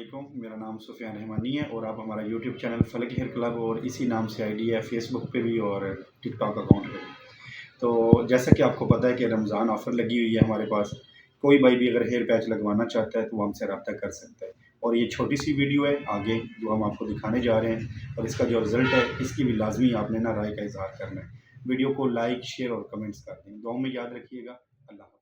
वालेकुम, मेरा नाम सुफियान रहमानी है और आप हमारा यूट्यूब चैनल फलक हेयर क्लब और इसी नाम से आईडी है फेसबुक पे भी और टिकटॉक अकाउंट पे भी। तो जैसा कि आपको पता है कि रमज़ान ऑफ़र लगी हुई है हमारे पास। कोई भाई भी अगर हेयर पैच लगवाना चाहता है तो वो हमसे रब्ता कर सकता है। और ये छोटी सी वीडियो है आगे जो हम आपको दिखाने जा रहे हैं और इसका जो रिज़ल्ट है इसकी भी लाजमी आपने ना राय का इज़हार करना है। वीडियो को लाइक, शेयर और कमेंट्स कर दें। दुआ में याद रखिएगा। अल्लाह।